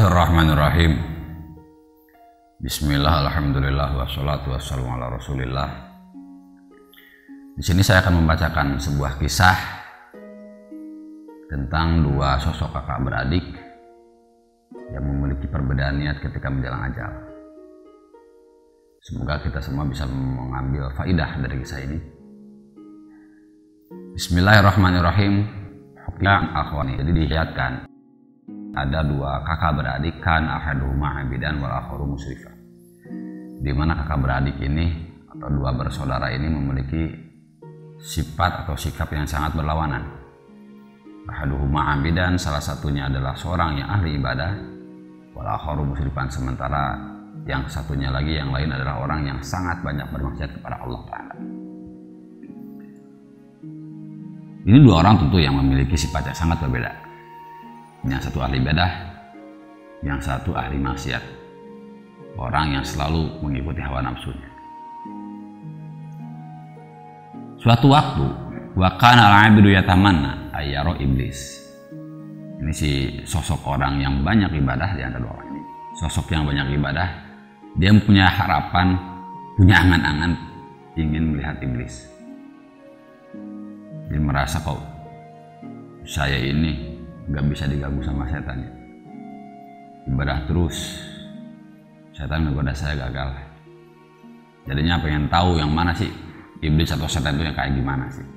Bismillahirrahmanirrahim. Bismillah, alhamdulillah, wassalatu wassalamu ala rasulillah. Di sini saya akan membacakan sebuah kisah tentang dua sosok kakak beradik yang memiliki perbedaan niat ketika menjelang ajal. Semoga kita semua bisa mengambil faidah dari kisah ini. Bismillahirrahmanirrahim. Akhwani, jadi dilihatkan ada dua kakak beradik, kan ahaduhuma abidan wal akharu musrifa. Di mana kakak beradik ini atau dua bersaudara ini memiliki sifat atau sikap yang sangat berlawanan. Ahaduhuma abidan, salah satunya adalah seorang yang ahli ibadah, wal akharu musrifan, sementara yang satunya lagi yang lain adalah orang yang sangat banyak bermaksiat kepada Allah Ta'ala. Ini dua orang tentu yang memiliki sifat yang sangat berbeda. Yang satu ahli ibadah, yang satu ahli maksiat. Orang yang selalu mengikuti hawa nafsunya. Suatu waktu, wa kana al-'abdu yatamanna ayyara iblis. Ini si sosok orang yang banyak ibadah di antara dua orang ini. Sosok yang banyak ibadah, dia punya harapan, punya angan-angan ingin melihat iblis. Dia merasa kok saya ini gak bisa diganggu sama setan, ibadah terus, setan ngegoda saya gagal. Jadinya pengen tahu yang mana sih iblis atau setan itu yang kayak gimana sih.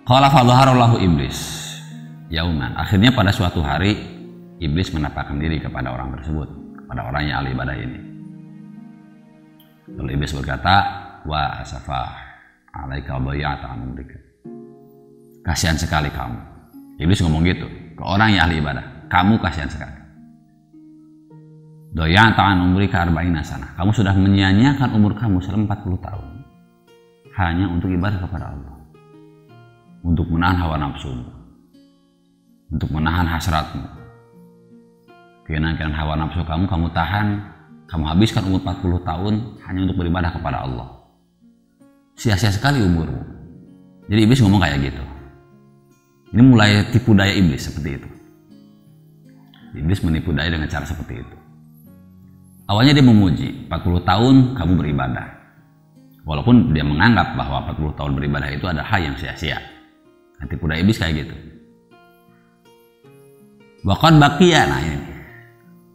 Qala fadhahara lahu iblis yauman. Akhirnya pada suatu hari iblis menampakkan diri kepada orang tersebut, kepada orang yang ahli ibadah ini. Lalu iblis berkata, wa asafah alaika dhayya'ta amrika. Kasihan sekali kamu. Iblis ngomong gitu ke orang yang ahli ibadah. Kamu kasihan sekali. Doya ta'an umrika arba'ina sana. Kamu sudah menyia-nyiakan umur kamu selama 40 tahun hanya untuk ibadah kepada Allah, untuk menahan hawa nafsumu, untuk menahan hasratmu. Keinginan hawa nafsu kamu tahan, kamu habiskan umur 40 tahun hanya untuk beribadah kepada Allah. Sia-sia sekali umurmu. Jadi iblis ngomong kayak gitu. Ini mulai tipu daya iblis seperti itu. Iblis menipu daya dengan cara seperti itu. Awalnya dia memuji, 40 tahun kamu beribadah. Walaupun dia menganggap bahwa 40 tahun beribadah itu ada hal yang sia-sia. Nah, tipu daya iblis kayak gitu. Waqad baqiya, nah ini.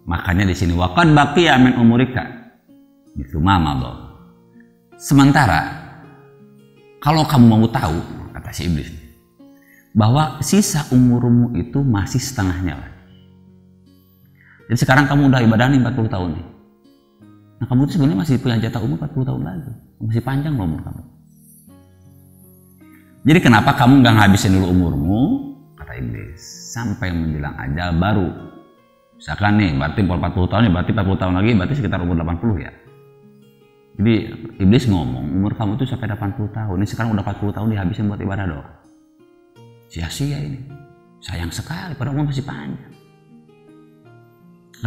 Makanya di sini waqad baqiya min umurika mithlu ma madha. Sementara kalau kamu mau tahu, kata si iblis, bahwa sisa umurmu itu masih setengahnya lagi. Jadi sekarang kamu udah ibadah nih 40 tahun nih. Nah, kamu itu sebenarnya masih punya jatah umur 40 tahun lagi. Masih panjang loh umur kamu. Jadi kenapa kamu nggak ngabisin dulu umurmu, kata iblis, sampai menjelang ajal baru. Misalkan nih, berarti 40 tahun ya, berarti 40 tahun lagi, berarti sekitar umur 80 ya. Jadi iblis ngomong, umur kamu itu sampai 80 tahun. Ini sekarang udah 40 tahun dihabisin buat ibadah doang. Sia-sia ini, sayang sekali, padahal umur masih panjang.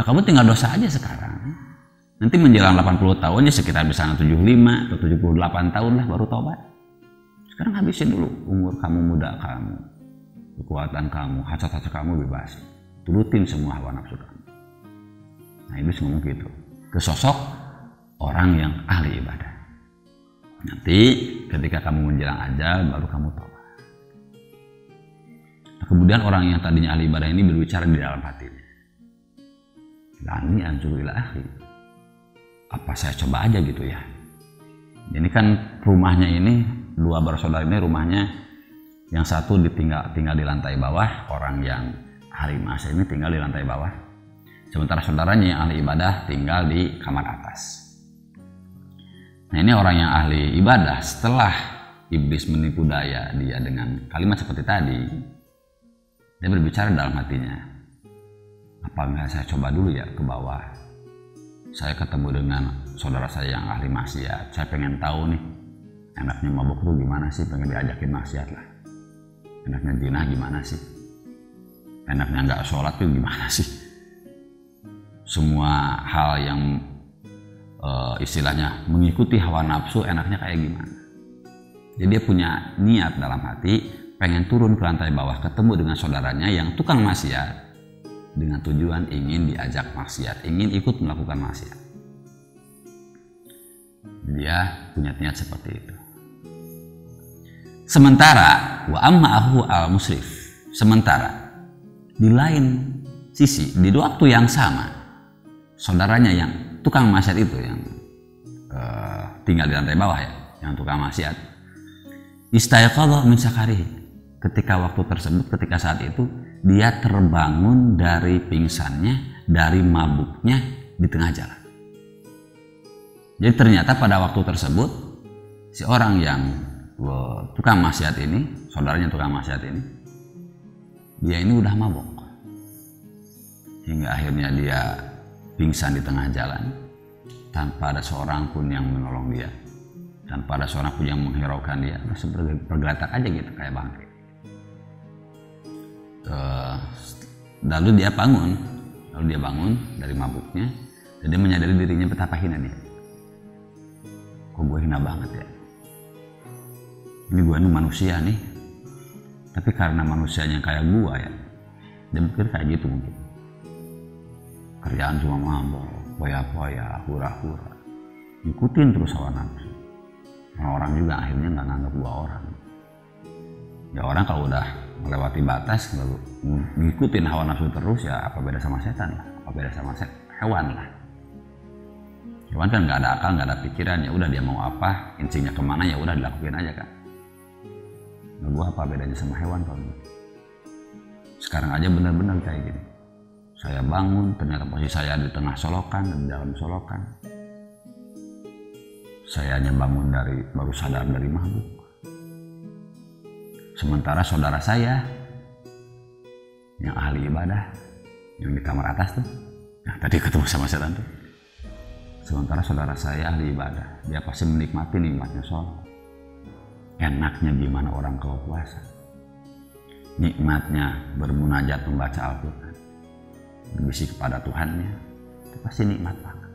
Nah, kamu tinggal dosa aja sekarang. Nanti menjelang 80 tahun ya sekitar bisa 75 atau 78 tahun lah baru tobat. Sekarang habisin dulu umur kamu muda kamu, kekuatan kamu, hasrat-hasrat kamu bebas. Turutin semua hawa nafsu kamu. Nah, iblis ngomong gitu ke sosok orang yang ahli ibadah. Nanti ketika kamu menjelang ajal baru kamu tobat. Kemudian orang yang tadinya ahli ibadah ini berbicara di dalam hatinya. Lani anzuru ila akhi. Apa saya coba aja gitu ya. Ini kan rumahnya ini, dua bersaudara ini rumahnya yang satu tinggal di lantai bawah, orang yang ahli maksiat ini tinggal di lantai bawah. Sementara saudaranya yang ahli ibadah tinggal di kamar atas. Nah, ini orang yang ahli ibadah setelah iblis menipu daya dia dengan kalimat seperti tadi. Dia berbicara dalam hatinya, apa enggak saya coba dulu ya ke bawah. Saya ketemu dengan saudara saya yang ahli maksiat. Saya pengen tahu nih, enaknya mabuk tuh gimana sih, pengen diajakin maksiat lah. Enaknya zina gimana sih? Enaknya nggak sholat tuh gimana sih? Semua hal yang istilahnya mengikuti hawa nafsu enaknya kayak gimana. Jadi dia punya niat dalam hati pengen turun ke lantai bawah ketemu dengan saudaranya yang tukang maksiat dengan tujuan ingin diajak maksiat, ingin ikut melakukan maksiat. Dia punya niat seperti itu. Sementara wa amma akhu al musrif, sementara di lain sisi, di waktu yang sama, saudaranya yang tukang maksiat itu, yang tinggal di lantai bawah ya, yang tukang maksiat, istayqadha min sakarihi, ketika waktu tersebut, ketika saat itu dia terbangun dari pingsannya, dari mabuknya di tengah jalan. Jadi ternyata pada waktu tersebut si orang yang tukang maksiat ini, saudaranya tukang maksiat ini, dia ini udah mabuk hingga akhirnya dia pingsan di tengah jalan tanpa ada seorang pun yang menolong dia, tanpa ada seorang pun yang menghiraukan dia, langsung bergeletak aja gitu kayak bangkai. Lalu dia bangun dari mabuknya dan dia menyadari dirinya betapa hina dia. Kok gue hina banget ya, ini gue ini manusia nih, tapi karena manusianya kayak gue ya, dia mikir kayak gitu mungkin. Kerjaan cuma mabok, poya-poya, hura-hura, ikutin terus hawa nafsu. Orang juga akhirnya nggak nganggap gue orang. Ya orang kalau udah melewati batas lalu ngikutin hawa nafsu terus, ya apa beda sama setan lah, apa beda sama hewan lah. Hewan kan nggak ada akal, nggak ada pikiran, ya udah dia mau apa, instingnya kemana ya udah dilakuin aja kan. Nah, gua apa bedanya sama hewan kalau sekarang aja benar-benar kayak gini. Saya bangun, ternyata posisi saya di tengah solokan, di dalam solokan. Saya hanya bangun baru sadar dari mabuk. Sementara saudara saya yang ahli ibadah, yang di kamar atas tuh, yang tadi ketemu sama setan tuh. Sementara saudara saya ahli ibadah, dia pasti menikmati nikmatnya sholat. Enaknya gimana orang kalau puasa. Nikmatnya bermunajat membaca Al-Quran, berbisik kepada Tuhannya, itu pasti nikmat banget.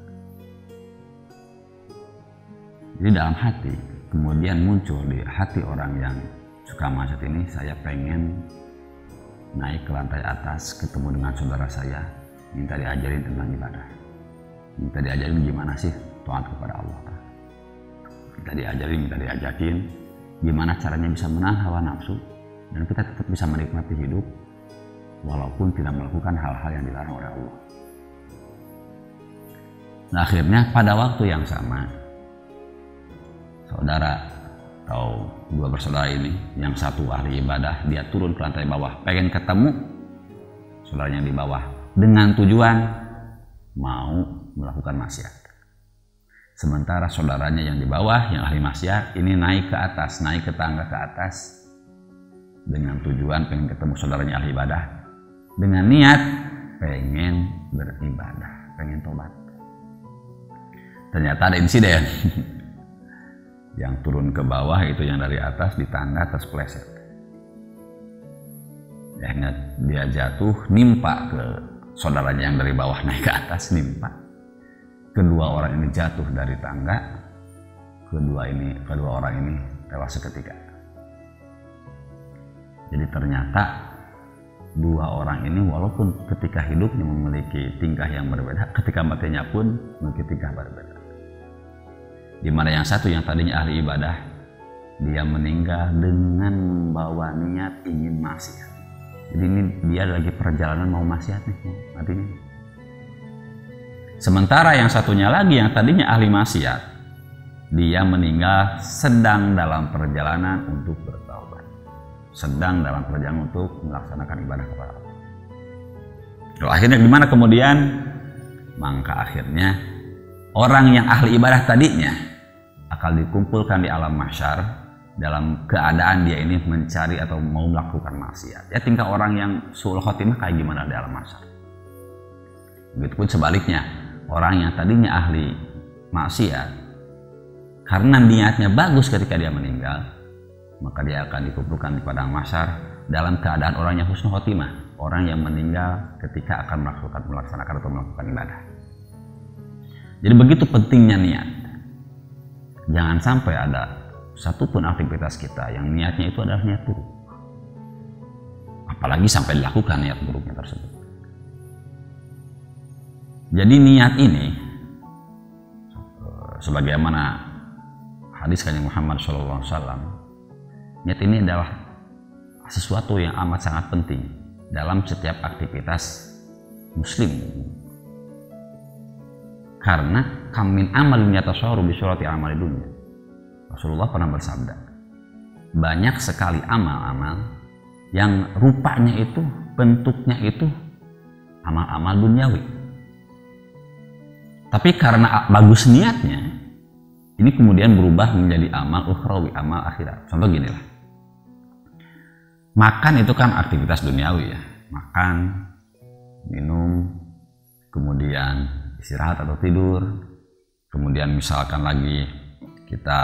Jadi dalam hati, kemudian muncul di hati orang yang suka maksiat ini, saya pengen naik ke lantai atas, ketemu dengan saudara saya, minta diajarin tentang ibadah. Minta diajarin gimana sih taat kepada Allah. Minta diajakin gimana caranya bisa menahan hawa nafsu dan kita tetap bisa menikmati hidup walaupun tidak melakukan hal-hal yang dilarang oleh Allah. Nah akhirnya pada waktu yang sama, saudara atau dua bersaudara ini, yang satu ahli ibadah, dia turun ke lantai bawah pengen ketemu saudaranya di bawah dengan tujuan mau melakukan maksiat. Sementara saudaranya yang di bawah, yang ahli maksiat, ini naik ke atas, naik ke tangga ke atas dengan tujuan pengen ketemu saudaranya ahli ibadah, dengan niat pengen beribadah, pengen tobat. Ternyata ada insiden. Yang turun ke bawah itu yang dari atas di tangga terpeleset. Dia jatuh, nimpa ke saudaranya yang dari bawah naik ke atas, nimpa. Kedua orang ini jatuh dari tangga, kedua orang ini tewas seketika. Jadi ternyata dua orang ini walaupun ketika hidupnya memiliki tingkah yang berbeda, ketika matinya pun memiliki tingkah berbeda. Di mana yang satu yang tadinya ahli ibadah, dia meninggal dengan membawa niat ingin maksiat. Jadi ini dia lagi perjalanan mau maksiat nih, artinya. Sementara yang satunya lagi yang tadinya ahli maksiat, dia meninggal sedang dalam perjalanan untuk bertaubat, sedang dalam perjalanan untuk melaksanakan ibadah kepada Allah. Lalu akhirnya gimana kemudian? Maka akhirnya orang yang ahli ibadah tadinya akan dikumpulkan di alam mahsyar dalam keadaan dia ini mencari atau mau melakukan maksiat. Ya tingkah orang yang suul khotimah kayak gimana di alam mahsyar. Begitupun sebaliknya, orang yang tadinya ahli maksiat karena niatnya bagus ketika dia meninggal, maka dia akan dikumpulkan di padang mahsyar dalam keadaan orang yang husnul khotimah, orang yang meninggal ketika akan melaksanakan atau melakukan ibadah. Jadi begitu pentingnya niat. Jangan sampai ada satupun aktivitas kita yang niatnya itu adalah niat buruk. Apalagi sampai dilakukan niat buruknya tersebut. Jadi niat ini sebagaimana hadis Kanjeng Muhammad SAW, niat ini adalah sesuatu yang amat sangat penting dalam setiap aktivitas muslim. Karena kamin amalin yatasawwaru bi surati amali dunya. Rasulullah pernah bersabda, banyak sekali amal-amal yang rupanya itu, bentuknya itu amal-amal duniawi. Tapi karena bagus niatnya, ini kemudian berubah menjadi amal ukhrawi, amal akhirat. Contoh gini lah, makan itu kan aktivitas duniawi ya, makan, minum, kemudian istirahat atau tidur, kemudian misalkan lagi kita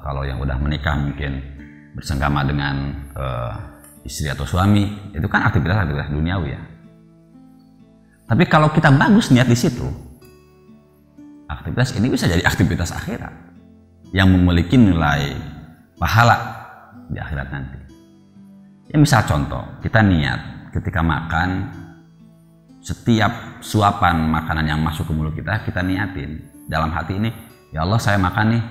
kalau yang udah menikah mungkin bersenggama dengan istri atau suami, itu kan aktivitas duniawi ya. Tapi kalau kita bagus niat di situ, aktivitas ini bisa jadi aktivitas akhirat yang memiliki nilai pahala di akhirat nanti. Ya misal contoh, kita niat ketika makan, setiap suapan makanan yang masuk ke mulut kita, kita niatin dalam hati ini, ya Allah saya makan nih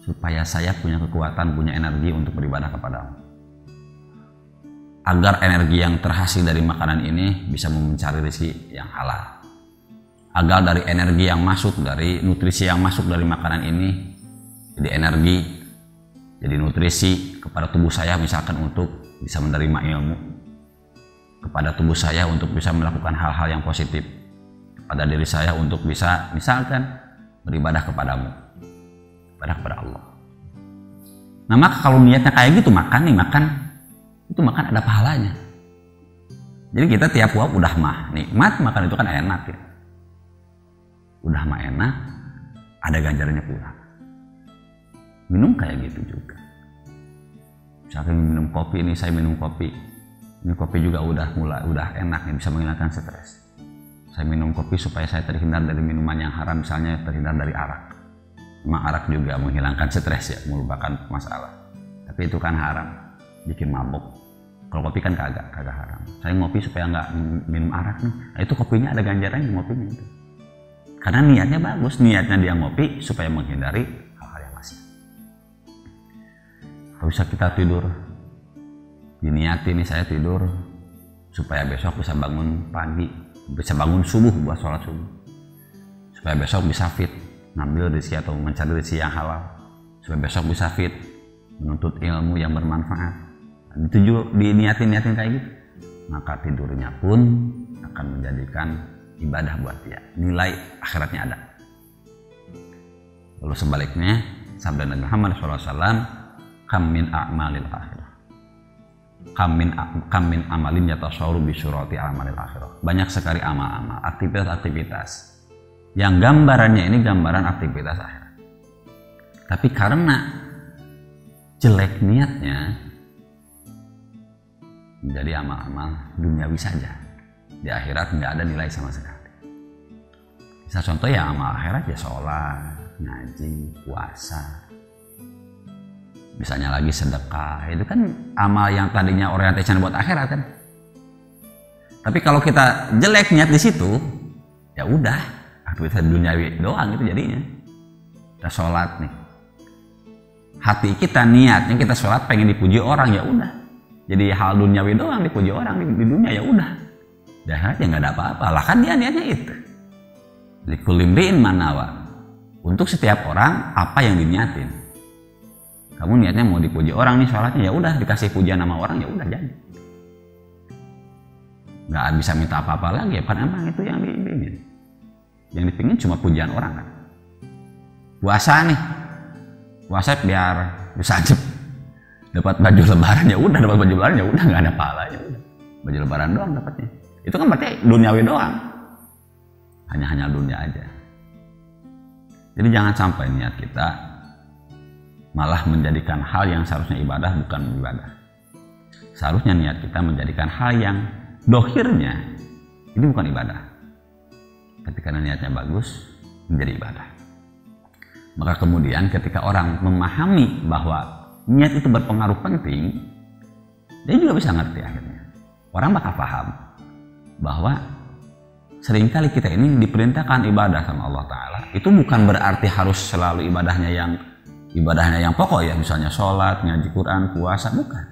supaya saya punya kekuatan, punya energi untuk beribadah kepadamu. Agar energi yang terhasil dari makanan ini bisa mencari rezeki yang halal. Agar dari energi yang masuk, dari nutrisi yang masuk dari makanan ini jadi energi, jadi nutrisi kepada tubuh saya, misalkan untuk bisa menerima ilmu, kepada tubuh saya untuk bisa melakukan hal-hal yang positif, pada diri saya untuk bisa misalkan beribadah kepadamu, beribadah kepada Allah. Nah maka kalau niatnya kayak gitu, makan itu makan ada pahalanya. Jadi kita tiap waktu udah mah nikmat, makan itu kan enak ya, udah mah enak, ada ganjarannya pula. Minum kayak gitu juga, misalkan minum kopi, ini saya minum kopi, ini kopi juga udah enak nih, bisa menghilangkan stres. Saya minum kopi supaya saya terhindar dari minuman yang haram, misalnya terhindar dari arak. Memang arak juga menghilangkan stres ya, melupakan masalah. Tapi itu kan haram, bikin mabuk. Kalau kopi kan kagak haram. Saya ngopi supaya nggak minum arak nih. Nah, itu kopinya ada ganjarannya, ngopinya itu. Karena niatnya bagus, niatnya dia ngopi supaya menghindari hal-hal yang maksiat. Kalau bisa kita tidur, diniati nih saya tidur supaya besok bisa bangun pagi, bisa bangun subuh buat sholat subuh, supaya besok bisa fit ngambil rezeki atau mencari rezeki yang halal, supaya besok bisa fit menuntut ilmu yang bermanfaat. Itu juga diniatin kayak gitu, maka tidurnya pun akan menjadikan ibadah buat dia, nilai akhiratnya ada. Lalu sebaliknya sabda Nabi Muhammad SAW, kam min a'malil akhirah, kam min amalin yatasawwaru bi surati amalil akhirah. Banyak sekali amal-amal, aktivitas-aktivitas yang gambarannya ini gambaran aktivitas akhirat. Tapi karena jelek niatnya, menjadi amal-amal duniawi saja. Di akhirat nggak ada nilai sama sekali. Bisa contoh ya amal akhirat ya sholat, ngaji, puasa. Misalnya lagi sedekah, itu kan amal yang tadinya orientasinya buat akhirat kan. Tapi kalau kita jelek niat di situ, ya udah, aktivitas duniawi doang itu jadinya. Kita sholat nih, hati kita niatnya kita sholat pengen dipuji orang, ya udah. Jadi hal duniawi doang, dipuji orang di dunia, ya udah. Dah ya nggak ada apa-apa, lah kan dia niatnya itu. Likulli imri'in ma nawa. Untuk setiap orang apa yang diniatin. Kamu niatnya mau dipuji orang nih sholatnya, ya udah dikasih pujian sama orang, ya udah jadi. Nggak bisa minta apa-apa lagi ya, kan emang itu yang dipingin. Yang dipingin cuma pujian orang kan. Puasa nih, puasa biar bisa aja dapat baju lebaran, ya udah dapat baju lebaran, ya udah nggak ada pahalanya, baju lebaran doang dapatnya. Itu kan berarti duniawi doang, hanya dunia aja. Jadi jangan sampai niat kita malah menjadikan hal yang seharusnya ibadah bukan ibadah. Seharusnya niat kita menjadikan hal yang dohirnya ini bukan ibadah, tapi karena niatnya bagus menjadi ibadah. Maka kemudian ketika orang memahami bahwa niat itu berpengaruh penting, dia juga bisa ngerti akhirnya. Orang bakal paham bahwa seringkali kita ini diperintahkan ibadah sama Allah Ta'ala. Itu bukan berarti harus selalu ibadahnya yang pokok ya, misalnya sholat, ngaji Quran, puasa, bukan.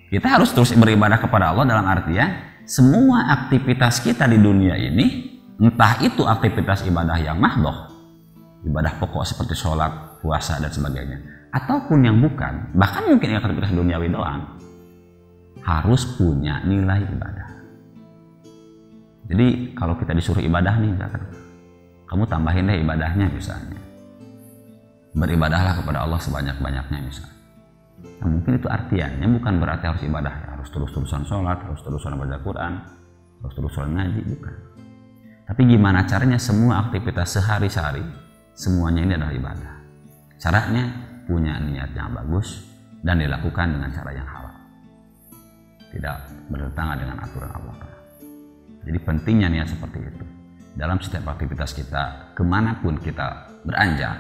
Kita harus terus beribadah kepada Allah dalam artian semua aktivitas kita di dunia ini, entah itu aktivitas ibadah yang mahdoh, ibadah pokok seperti sholat, puasa dan sebagainya, ataupun yang bukan, bahkan mungkin aktivitas duniawi doang, harus punya nilai ibadah. Jadi kalau kita disuruh ibadah nih, misalkan, kamu tambahin deh ibadahnya misalnya. Beribadahlah kepada Allah sebanyak-banyaknya misalnya. Nah, mungkin itu artiannya bukan berarti harus ibadah, harus terus-terusan sholat, harus terusan baca Quran, harus terusan ngaji, bukan. Tapi gimana caranya semua aktivitas sehari-hari, semuanya ini adalah ibadah. Caranya punya niat yang bagus dan dilakukan dengan cara yang halal. Tidak bertentangan dengan aturan Allah. Jadi pentingnya niat seperti itu. Dalam setiap aktivitas kita, kemanapun kita beranjak,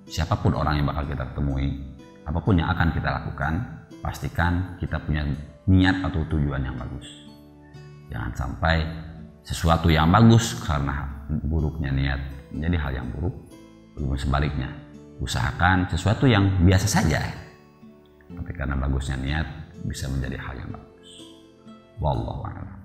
siapapun orang yang bakal kita temui, apapun yang akan kita lakukan, pastikan kita punya niat atau tujuan yang bagus. Jangan sampai sesuatu yang bagus karena buruknya niat menjadi hal yang buruk. Belum sebaliknya, usahakan sesuatu yang biasa saja, tapi karena bagusnya niat bisa menjadi hal yang bagus. Wallahu a'lam.